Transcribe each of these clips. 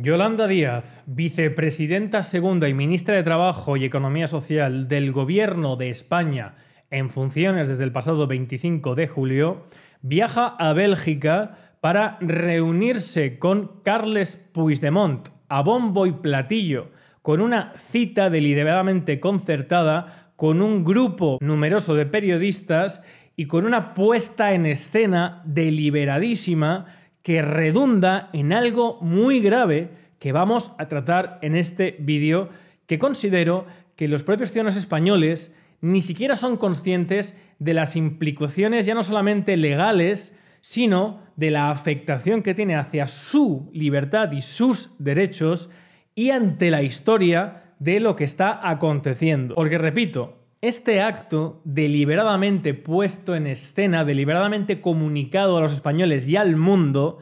Yolanda Díaz, vicepresidenta segunda y ministra de Trabajo y Economía Social del Gobierno de España en funciones desde el pasado 25 de julio, viaja a Bélgica para reunirse con Carles Puigdemont a bombo y platillo, con una cita deliberadamente concertada con un grupo numeroso de periodistas y con una puesta en escena deliberadísima que redunda en algo muy grave que vamos a tratar en este vídeo, que considero que los propios ciudadanos españoles ni siquiera son conscientes de las implicaciones ya no solamente legales, sino de la afectación que tiene hacia su libertad y sus derechos y ante la historia de lo que está aconteciendo. Porque, repito, este acto deliberadamente puesto en escena, deliberadamente comunicado a los españoles y al mundo,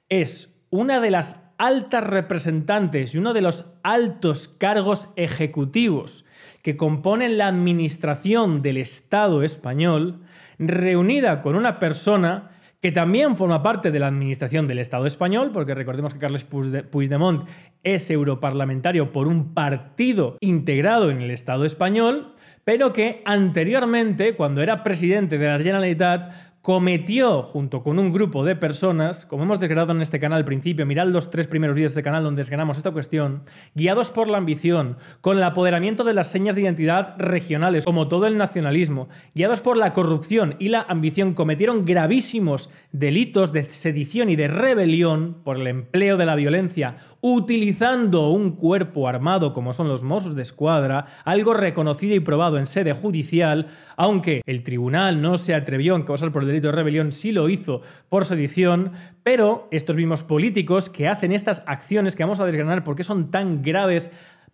es una de las altas representantes y uno de los altos cargos ejecutivos que componen la administración del Estado español, reunida con una persona que también forma parte de la administración del Estado español, porque recordemos que Carles Puigdemont es europarlamentario por un partido integrado en el Estado español, pero que anteriormente, cuando era presidente de la Generalitat, cometió, junto con un grupo de personas, como hemos desgranado en este canal al principio, mirad los 3 primeros vídeos de este canal donde desgranamos esta cuestión, guiados por la ambición, con el apoderamiento de las señas de identidad regionales, como todo el nacionalismo, guiados por la corrupción y la ambición, cometieron gravísimos delitos de sedición y de rebelión por el empleo de la violencia, utilizando un cuerpo armado como son los Mossos d'Esquadra, algo reconocido y probado en sede judicial, aunque el tribunal no se atrevió a encausar por el delito de rebelión, sí lo hizo por sedición, pero estos mismos políticos que hacen estas acciones que vamos a desgranar por qué son tan graves,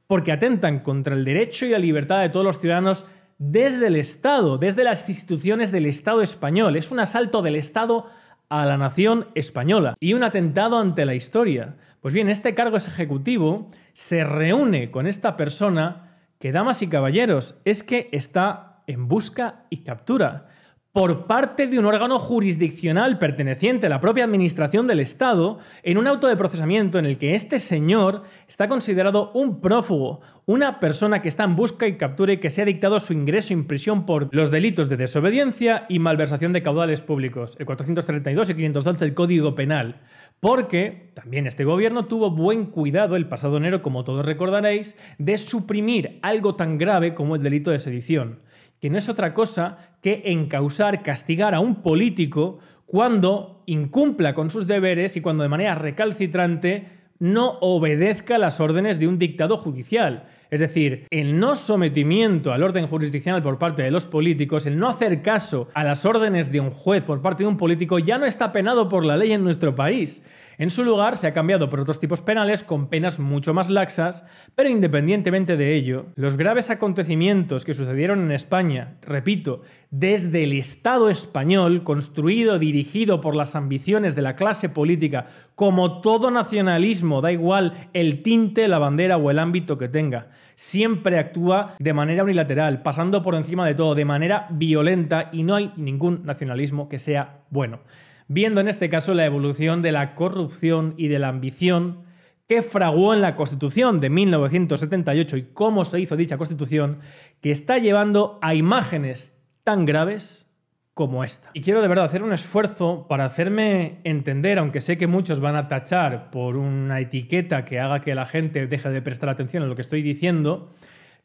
porque atentan contra el derecho y la libertad de todos los ciudadanos desde el Estado, desde las instituciones del Estado español. Es un asalto del Estado a la nación española y un atentado ante la historia. Pues bien, este cargo ejecutivo se reúne con esta persona que, damas y caballeros, es que está en busca y captura por parte de un órgano jurisdiccional perteneciente a la propia administración del Estado, en un auto de procesamiento en el que este señor está considerado un prófugo, una persona que está en busca y captura y que se ha dictado su ingreso en prisión por los delitos de desobediencia y malversación de caudales públicos, el 432 y 512 del Código Penal. Porque también este gobierno tuvo buen cuidado el pasado enero, como todos recordaréis, de suprimir algo tan grave como el delito de sedición, que no es otra cosa que encausar, castigar a un político cuando incumpla con sus deberes y cuando de manera recalcitrante no obedezca las órdenes de un dictado judicial. Es decir, el no sometimiento al orden jurisdiccional por parte de los políticos, el no hacer caso a las órdenes de un juez por parte de un político ya no está penado por la ley en nuestro país. En su lugar se ha cambiado por otros tipos penales con penas mucho más laxas, pero independientemente de ello, los graves acontecimientos que sucedieron en España, repito, desde el Estado español, construido, dirigido por las ambiciones de la clase política, como todo nacionalismo, da igual el tinte, la bandera o el ámbito que tenga, siempre actúa de manera unilateral, pasando por encima de todo, de manera violenta, y no hay ningún nacionalismo que sea bueno. Viendo en este caso la evolución de la corrupción y de la ambición que fraguó en la Constitución de 1978 y cómo se hizo dicha Constitución, que está llevando a imágenes tan graves como esta. Y quiero de verdad hacer un esfuerzo para hacerme entender, aunque sé que muchos van a tachar por una etiqueta que haga que la gente deje de prestar atención a lo que estoy diciendo,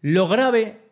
lo grave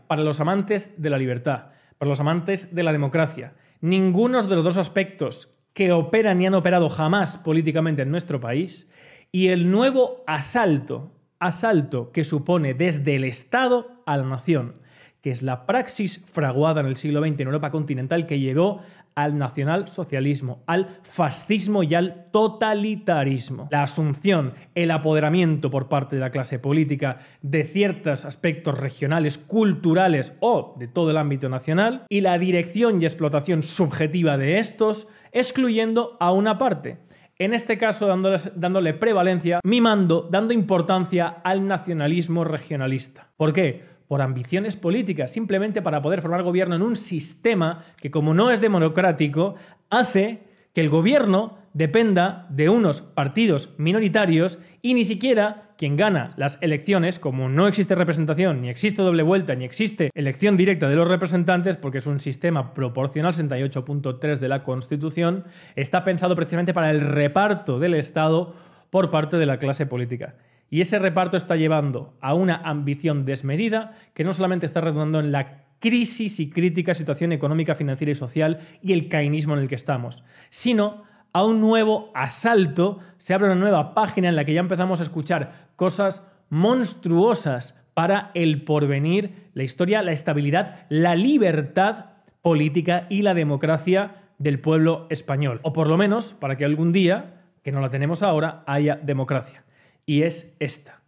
para los amantes de la libertad, para los amantes de la democracia. Ninguno de los dos aspectos que operan ni han operado jamás políticamente en nuestro país, y el nuevo asalto que supone desde el Estado a la nación, que es la praxis fraguada en el siglo XX en Europa continental que llevó al nacionalsocialismo, al fascismo y al totalitarismo. La asunción, el apoderamiento por parte de la clase política de ciertos aspectos regionales, culturales o de todo el ámbito nacional, y la dirección y explotación subjetiva de estos, excluyendo a una parte. En este caso, dándole prevalencia, mimando, dando importancia al nacionalismo regionalista. ¿Por qué? Por ambiciones políticas, simplemente para poder formar gobierno en un sistema que, como no es democrático, hace que el gobierno dependa de unos partidos minoritarios y ni siquiera quien gana las elecciones, como no existe representación, ni existe doble vuelta, ni existe elección directa de los representantes, porque es un sistema proporcional 68.3 de la Constitución, está pensado precisamente para el reparto del Estado por parte de la clase política. Y ese reparto está llevando a una ambición desmedida que no solamente está redundando en la crisis y crítica situación económica, financiera y social y el caínismo en el que estamos, sino a un nuevo asalto. Se abre una nueva página en la que ya empezamos a escuchar cosas monstruosas para el porvenir, la historia, la estabilidad, la libertad política y la democracia del pueblo español. O por lo menos para que algún día, que no la tenemos ahora, haya democracia. Y es esta.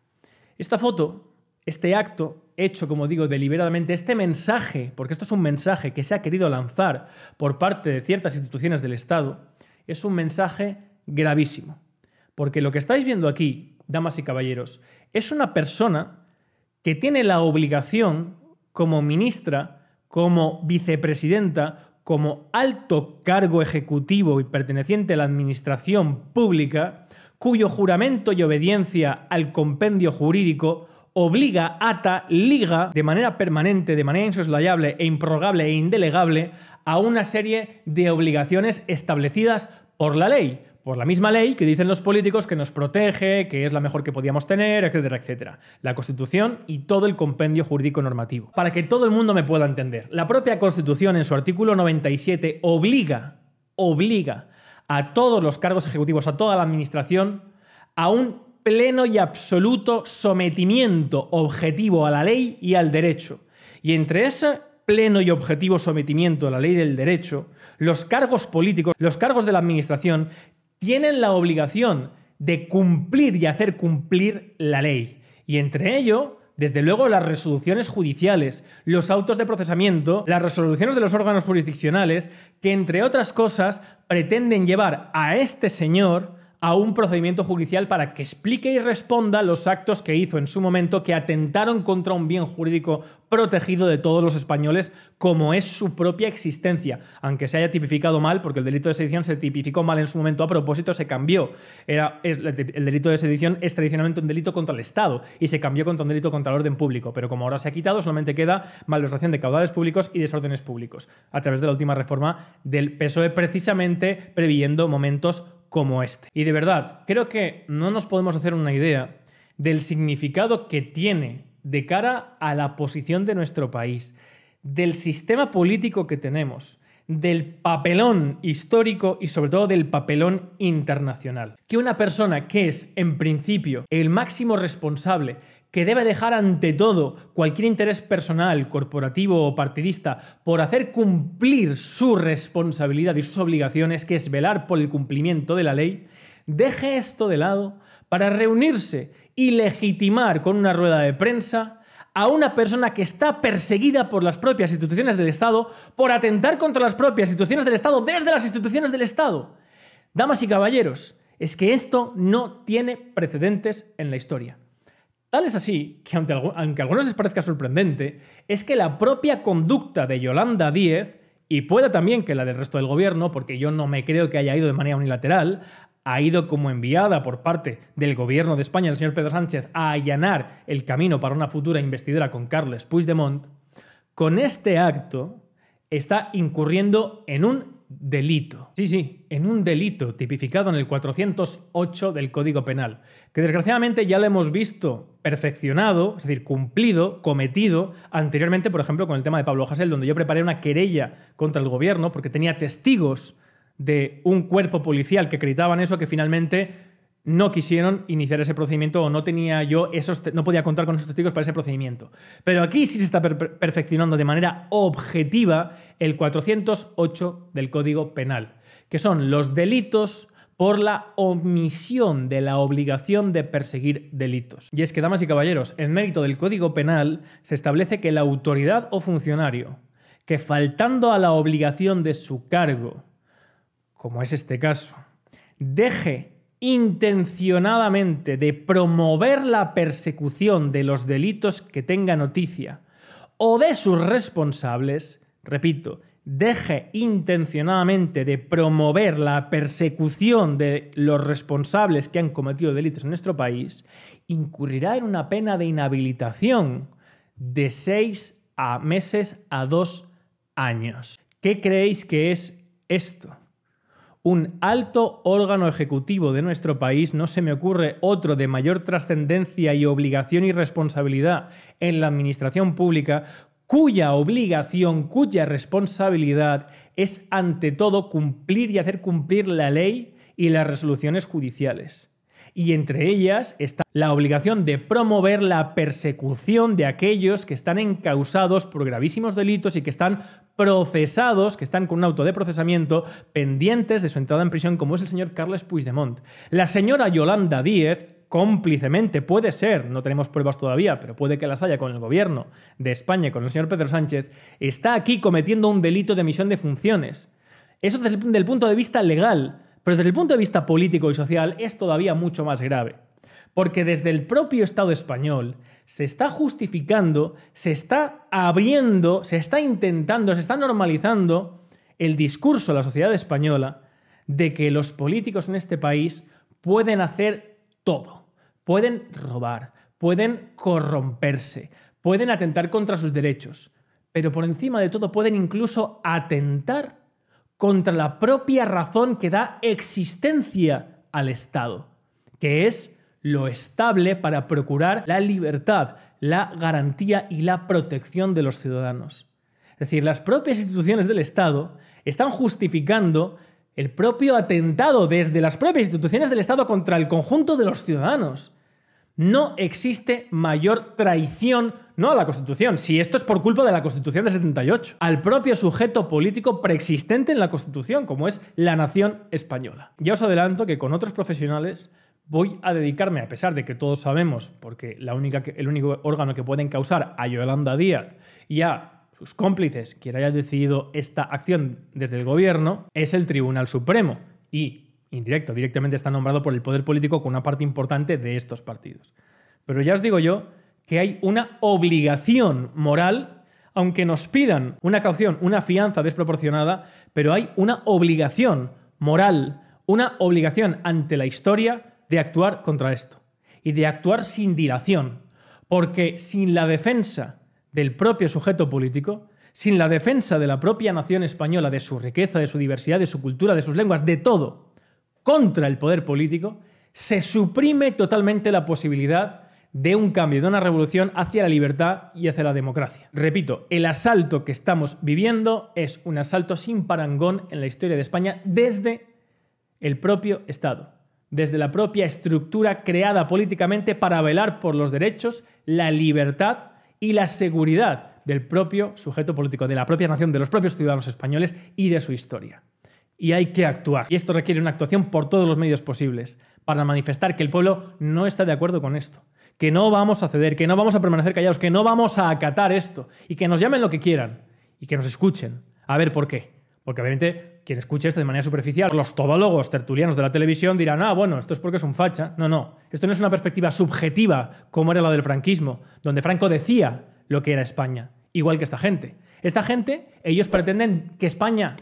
Esta foto, este acto hecho, como digo, deliberadamente, este mensaje, porque esto es un mensaje que se ha querido lanzar por parte de ciertas instituciones del Estado, es un mensaje gravísimo. Porque lo que estáis viendo aquí, damas y caballeros, es una persona que tiene la obligación, como ministra, como vicepresidenta, como alto cargo ejecutivo y perteneciente a la administración pública, cuyo juramento y obediencia al compendio jurídico obliga, ata, liga de manera permanente, de manera insoslayable e improrrogable e indelegable a una serie de obligaciones establecidas por la ley. Por la misma ley que dicen los políticos que nos protege, que es la mejor que podíamos tener, etcétera, etcétera. La Constitución y todo el compendio jurídico normativo. Para que todo el mundo me pueda entender, la propia Constitución en su artículo 97 obliga a todos los cargos ejecutivos, a toda la administración, a un pleno y absoluto sometimiento objetivo a la ley y al derecho. Y entre ese pleno y objetivo sometimiento a la ley y del derecho, los cargos políticos, los cargos de la administración, tienen la obligación de cumplir y hacer cumplir la ley. Y entre ello, desde luego, las resoluciones judiciales, los autos de procesamiento, las resoluciones de los órganos jurisdiccionales, que entre otras cosas pretenden llevar a este señor a un procedimiento judicial para que explique y responda los actos que hizo en su momento que atentaron contra un bien jurídico protegido de todos los españoles, como es su propia existencia, aunque se haya tipificado mal, porque el delito de sedición se tipificó mal en su momento a propósito, se cambió. El delito de sedición es tradicionalmente un delito contra el Estado y se cambió contra un delito contra el orden público, pero como ahora se ha quitado, solamente queda malversación de caudales públicos y desórdenes públicos, a través de la última reforma del PSOE, precisamente previendo momentos como este. Y de verdad, creo que no nos podemos hacer una idea del significado que tiene de cara a la posición de nuestro país, del sistema político que tenemos, del papelón histórico y sobre todo del papelón internacional. Que una persona que es, en principio, el máximo responsable, que debe dejar ante todo cualquier interés personal, corporativo o partidista por hacer cumplir su responsabilidad y sus obligaciones, que es velar por el cumplimiento de la ley, deje esto de lado para reunirse y legitimar con una rueda de prensa a una persona que está perseguida por las propias instituciones del Estado por atentar contra las propias instituciones del Estado desde las instituciones del Estado. Damas y caballeros, es que esto no tiene precedentes en la historia. Tal es así que, aunque a algunos les parezca sorprendente, es que la propia conducta de Yolanda Díez, y pueda también que la del resto del gobierno, porque yo no me creo que haya ido de manera unilateral, ha ido como enviada por parte del gobierno de España, el señor Pedro Sánchez, a allanar el camino para una futura investidura con Carles Puigdemont, con este acto está incurriendo en un delito. Sí, en un delito tipificado en el 408 del Código Penal, que desgraciadamente ya lo hemos visto perfeccionado, es decir, cumplido, cometido anteriormente, por ejemplo, con el tema de Pablo Hasél, donde yo preparé una querella contra el gobierno porque tenía testigos de un cuerpo policial que acreditaban eso, que finalmente no quisieron iniciar ese procedimiento o no podía contar con esos testigos para ese procedimiento. Pero aquí sí se está perfeccionando de manera objetiva el 408 del Código Penal, que son los delitos por la omisión de la obligación de perseguir delitos. Y es que, damas y caballeros, en mérito del Código Penal se establece que la autoridad o funcionario que, faltando a la obligación de su cargo, como es este caso, deje intencionadamente de promover la persecución de los delitos que tenga noticia o de sus responsables, repito, deje intencionadamente de promover la persecución de los responsables que han cometido delitos en nuestro país, incurrirá en una pena de inhabilitación de 6 meses a 2 años. ¿Qué creéis que es esto? Un alto órgano ejecutivo de nuestro país, no se me ocurre otro de mayor trascendencia y obligación y responsabilidad en la administración pública, cuya obligación, cuya responsabilidad es ante todo cumplir y hacer cumplir la ley y las resoluciones judiciales. Y entre ellas está la obligación de promover la persecución de aquellos que están encausados por gravísimos delitos y que están procesados, que están con un auto de procesamiento pendientes de su entrada en prisión, como es el señor Carles Puigdemont. La señora Yolanda Díez, cómplicemente, puede ser, no tenemos pruebas todavía, pero puede que las haya con el gobierno de España y con el señor Pedro Sánchez, está aquí cometiendo un delito de omisión de funciones. Eso desde el punto de vista legal. Pero desde el punto de vista político y social es todavía mucho más grave, porque desde el propio Estado español se está justificando, se está abriendo, se está intentando, se está normalizando el discurso de la sociedad española de que los políticos en este país pueden hacer todo, pueden robar, pueden corromperse, pueden atentar contra sus derechos, pero por encima de todo pueden incluso atentar contra la propia razón que da existencia al Estado, que es lo estable para procurar la libertad, la garantía y la protección de los ciudadanos. Es decir, las propias instituciones del Estado están justificando el propio atentado desde las propias instituciones del Estado contra el conjunto de los ciudadanos. No existe mayor traición, no a la Constitución, si esto es por culpa de la Constitución del 78, al propio sujeto político preexistente en la Constitución, como es la nación española. Ya os adelanto que con otros profesionales voy a dedicarme, a pesar de que todos sabemos, porque el único órgano que puede encausar a Yolanda Díaz y a sus cómplices, quien haya decidido esta acción desde el gobierno, es el Tribunal Supremo. Y directamente está nombrado por el poder político con una parte importante de estos partidos. Pero ya os digo yo que hay una obligación moral, aunque nos pidan una caución, una fianza desproporcionada, pero hay una obligación moral, una obligación ante la historia de actuar contra esto y de actuar sin dilación, porque sin la defensa del propio sujeto político, sin la defensa de la propia nación española, de su riqueza, de su diversidad, de su cultura, de sus lenguas, de todo, contra el poder político, se suprime totalmente la posibilidad de un cambio, de una revolución hacia la libertad y hacia la democracia. Repito, el asalto que estamos viviendo es un asalto sin parangón en la historia de España desde el propio Estado, desde la propia estructura creada políticamente para velar por los derechos, la libertad y la seguridad del propio sujeto político, de la propia nación, de los propios ciudadanos españoles y de su historia. Y hay que actuar. Y esto requiere una actuación por todos los medios posibles para manifestar que el pueblo no está de acuerdo con esto, que no vamos a ceder, que no vamos a permanecer callados, que no vamos a acatar esto y que nos llamen lo que quieran y que nos escuchen. A ver por qué. Porque obviamente quien escuche esto de manera superficial, los todólogos tertulianos de la televisión dirán, bueno, esto es porque es un facha. No. Esto no es una perspectiva subjetiva como era la del franquismo, donde Franco decía lo que era España, igual que esta gente. Esta gente, ellos pretenden que España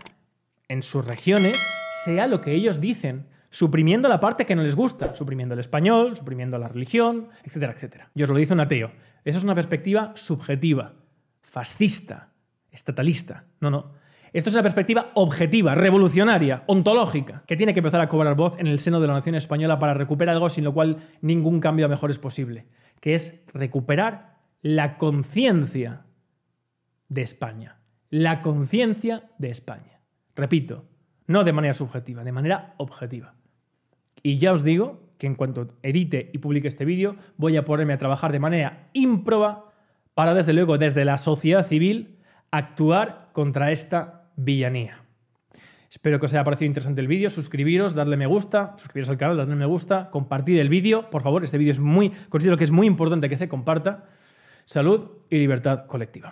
en sus regiones sea lo que ellos dicen, suprimiendo la parte que no les gusta, suprimiendo el español, suprimiendo la religión, etcétera, etcétera. Y os lo dice un ateo. Eso es una perspectiva subjetiva, fascista, estatalista. No. Esto es una perspectiva objetiva, revolucionaria, ontológica, que tiene que empezar a cobrar voz en el seno de la nación española para recuperar algo sin lo cual ningún cambio a mejor es posible, que es recuperar la conciencia de España. La conciencia de España. Repito, no de manera subjetiva, de manera objetiva. Y ya os digo que en cuanto edite y publique este vídeo, voy a ponerme a trabajar de manera ímproba para, desde luego, desde la sociedad civil, actuar contra esta villanía. Espero que os haya parecido interesante el vídeo. Suscribiros, darle me gusta, suscribiros al canal, darle me gusta, compartid el vídeo, por favor. Este vídeo considero que es muy importante que se comparta. Salud y libertad colectiva.